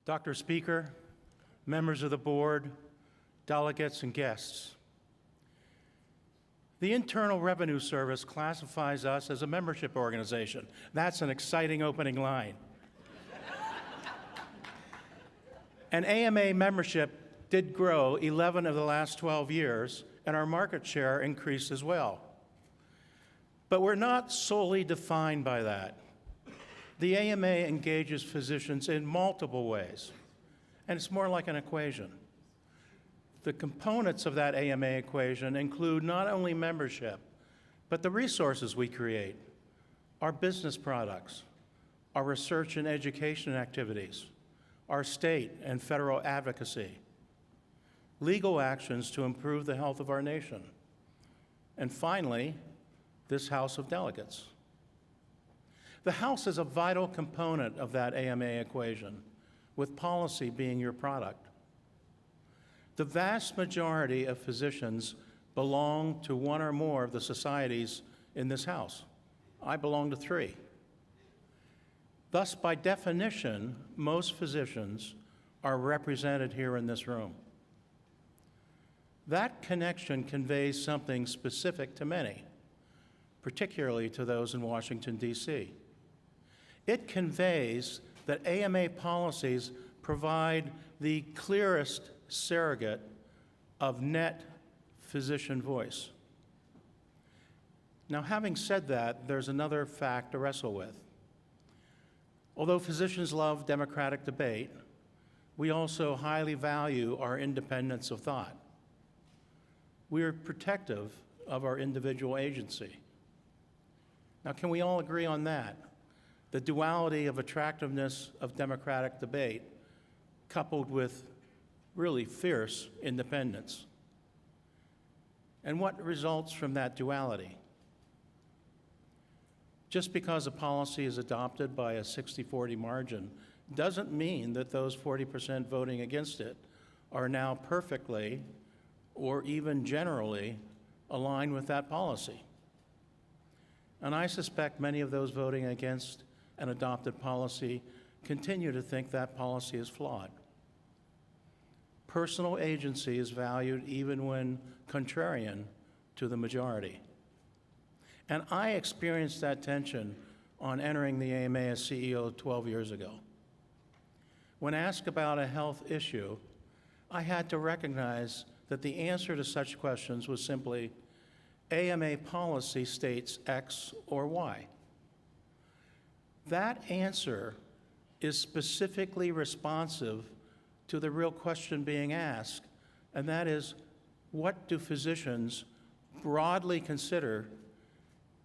Dr. Speaker, members of the board, delegates, and guests. The Internal Revenue Service classifies us as a membership organization. That's an exciting opening line. And AMA membership did grow 11 of the last 12 years, and our market share increased as well. But we're not solely defined by that. The AMA engages physicians in multiple ways, and it's more like an equation. The components of that AMA equation include not only membership, but the resources we create, our business products, our research and education activities, our state and federal advocacy, legal actions to improve the health of our nation, and finally, this House of Delegates. The House is a vital component of that AMA equation, with policy being your product. The vast majority of physicians belong to one or more of the societies in this House. I belong to 3. Thus, by definition, most physicians are represented here in this room. That connection conveys something specific to many, particularly to those in Washington, D.C. It conveys that AMA policies provide the clearest surrogate of net physician voice. Now, having said that, there's another fact to wrestle with. Although physicians love democratic debate, we also highly value our independence of thought. We are protective of our individual agency. Now, can we all agree on that? The duality of attractiveness of democratic debate coupled with really fierce independence. And what results from that duality? Just because a policy is adopted by a 60-40 margin doesn't mean that those 40% voting against it are now perfectly or even generally aligned with that policy. And I suspect many of those voting against an adopted policy continue to think that policy is flawed. Personal agency is valued even when contrarian to the majority. And I experienced that tension on entering the AMA as CEO 12 years ago. When asked about a health issue, I had to recognize that the answer to such questions was simply, AMA policy states X or Y. That answer is specifically responsive to the real question being asked, and that is, what do physicians broadly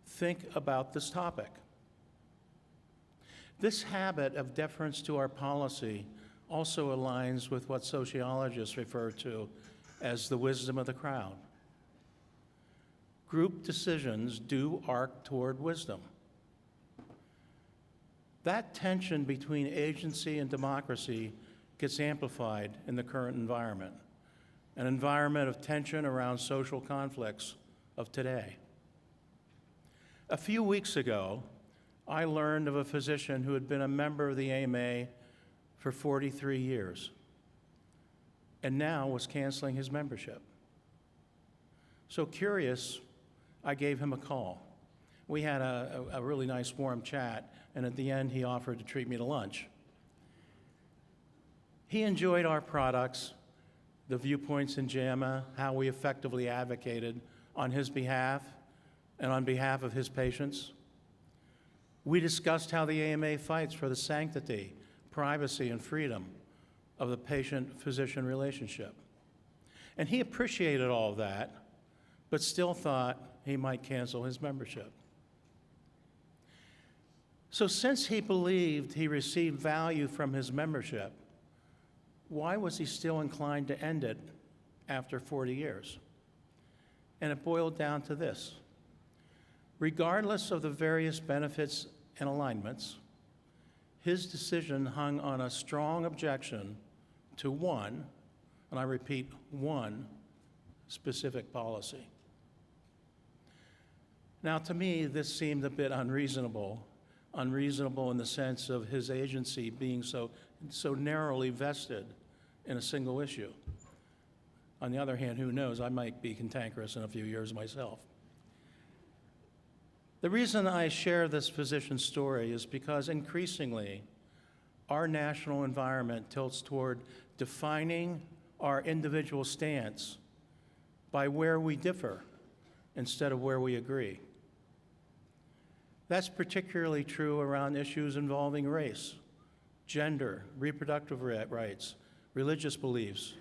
think about this topic? This habit of deference to our policy also aligns with what sociologists refer to as the wisdom of the crowd. Group decisions do arc toward wisdom. That tension between agency and democracy gets amplified in the current environment, an environment of tension around social conflicts of today. A few weeks ago, I learned of a physician who had been a member of the AMA for 43 years and now was canceling his membership. So curious, I gave him a call. We had a really nice warm chat, and at the end he offered to treat me to lunch. He enjoyed our products, the viewpoints in JAMA, how we effectively advocated on his behalf and on behalf of his patients. We discussed how the AMA fights for the sanctity, privacy, and freedom of the patient-physician relationship. And he appreciated all of that, but still thought he might cancel his membership. So since he believed he received value from his membership, why was he still inclined to end it after 40 years? And it boiled down to this. Regardless of the various benefits and alignments, his decision hung on a strong objection to one, and I repeat, one specific policy. Now, to me, this seemed a bit unreasonable in the sense of his agency being so so narrowly vested in a single issue. On the other hand, who knows, I might be cantankerous in a few years myself. The reason I share this physician story is because increasingly our national environment tilts toward defining our individual stance by where we differ instead of where we agree. That's particularly true around issues involving race, gender, reproductive rights, religious beliefs,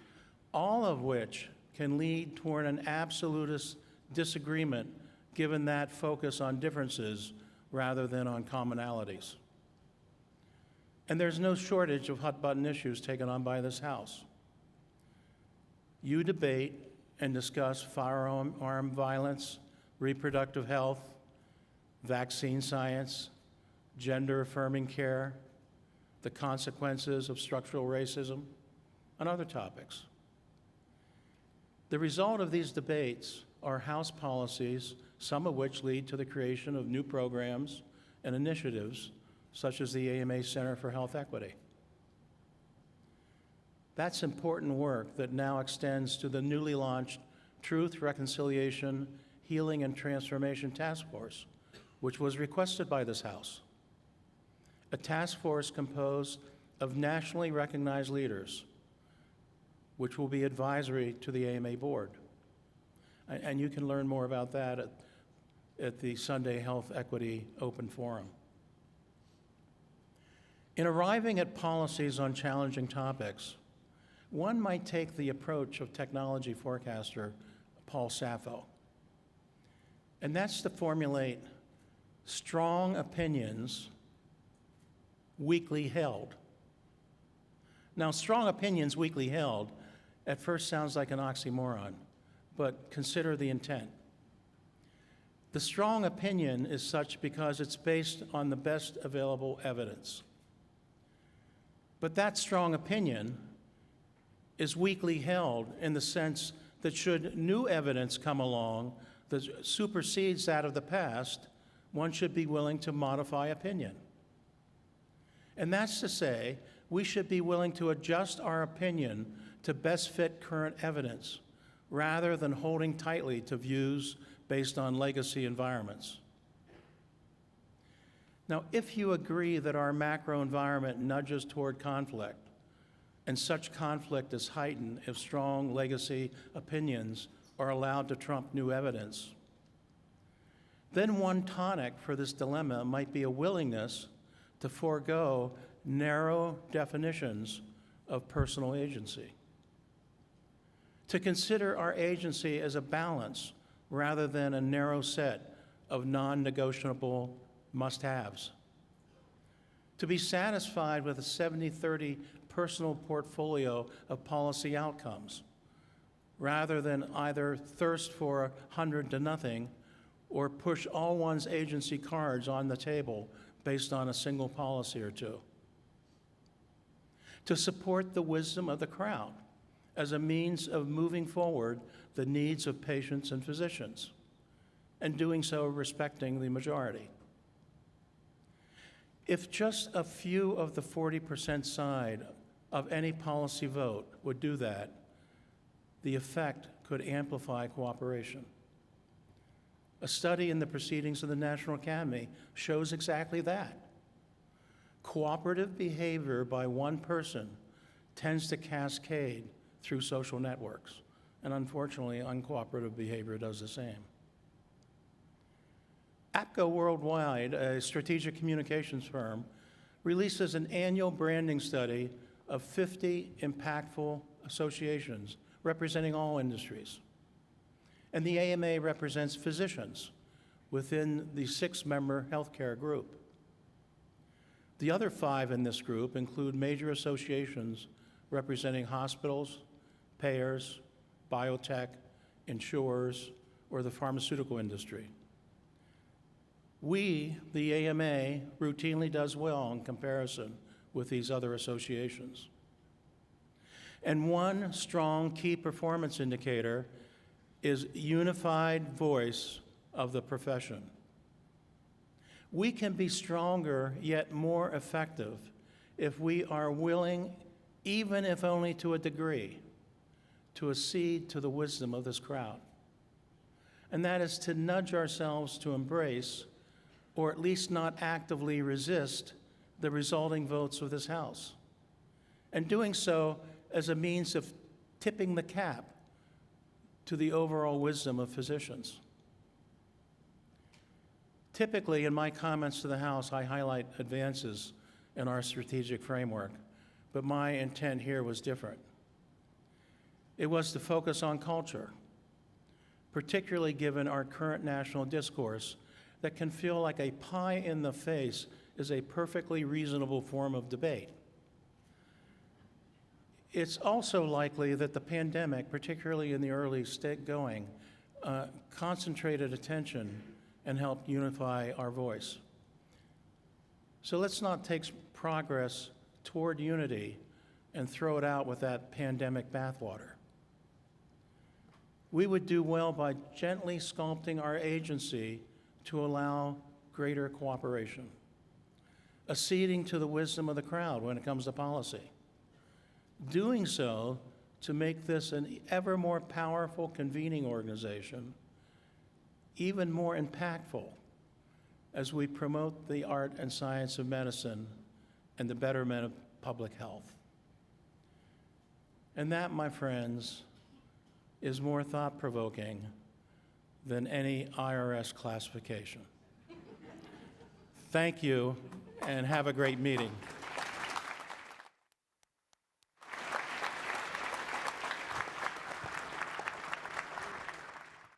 all of which can lead toward an absolutist disagreement given that focus on differences rather than on commonalities. And there's no shortage of hot-button issues taken on by this House. You debate and discuss firearm violence, reproductive health, vaccine science, gender-affirming care, the consequences of structural racism, and other topics. The result of these debates are House policies, some of which lead to the creation of new programs and initiatives, such as the AMA Center for Health Equity. That's important work that now extends to the newly launched Truth, Reconciliation, Healing, and Transformation Task Force, which was requested by this House. A task force composed of nationally recognized leaders, which will be advisory to the AMA board. And you can learn more about that at the Sunday Health Equity Open Forum. In arriving at policies on challenging topics, one might take the approach of technology forecaster Paul Saffo, and that's to formulate strong opinions weakly held. Now, strong opinions weakly held at first sounds like an oxymoron, but consider the intent. The strong opinion is such because it's based on the best available evidence. But that strong opinion is weakly held in the sense that should new evidence come along that supersedes that of the past, one should be willing to modify opinion. And that's to say, we should be willing to adjust our opinion to best fit current evidence, rather than holding tightly to views based on legacy environments. Now, if you agree that our macro environment nudges toward conflict, and such conflict is heightened if strong legacy opinions are allowed to trump new evidence, then one tonic for this dilemma might be a willingness to forego narrow definitions of personal agency, to consider our agency as a balance rather than a narrow set of non-negotiable must-haves, to be satisfied with a 70-30 personal portfolio of policy outcomes, rather than either thirst for 100 to nothing or push all one's agency cards on the table based on a single policy or two. To support the wisdom of the crowd as a means of moving forward the needs of patients and physicians, and doing so respecting the majority. If just a few of the 40% side of any policy vote would do that, the effect could amplify cooperation. A study in the Proceedings of the National Academy shows exactly that. Cooperative behavior by one person tends to cascade through social networks, and unfortunately, uncooperative behavior does the same. APCO Worldwide, a strategic communications firm, releases an annual branding study of 50 impactful associations representing all industries. And the AMA represents physicians within the 6-member healthcare group. The other 5 in this group include major associations representing hospitals, payers, biotech, insurers, or the pharmaceutical industry. We, the AMA, routinely does well in comparison with these other associations. And one strong key performance indicator is unified voice of the profession. We can be stronger yet more effective if we are willing, even if only to a degree, to accede to the wisdom of this crowd. And that is to nudge ourselves to embrace, or at least not actively resist, the resulting votes of this House, and doing so as a means of tipping the cap to the overall wisdom of physicians. Typically, in my comments to the House, I highlight advances in our strategic framework, but my intent here was different. It was to focus on culture, particularly given our current national discourse that can feel like a pie in the face is a perfectly reasonable form of debate. It's also likely that the pandemic, particularly in the early state going, concentrated attention and helped unify our voice. So let's not take progress toward unity and throw it out with that pandemic bathwater. We would do well by gently sculpting our agency to allow greater cooperation, acceding to the wisdom of the crowd when it comes to policy, doing so to make this an ever more powerful convening organization, even more impactful as we promote the art and science of medicine and the betterment of public health. And that, my friends, is more thought-provoking than any IRS classification. Thank you, and have a great meeting.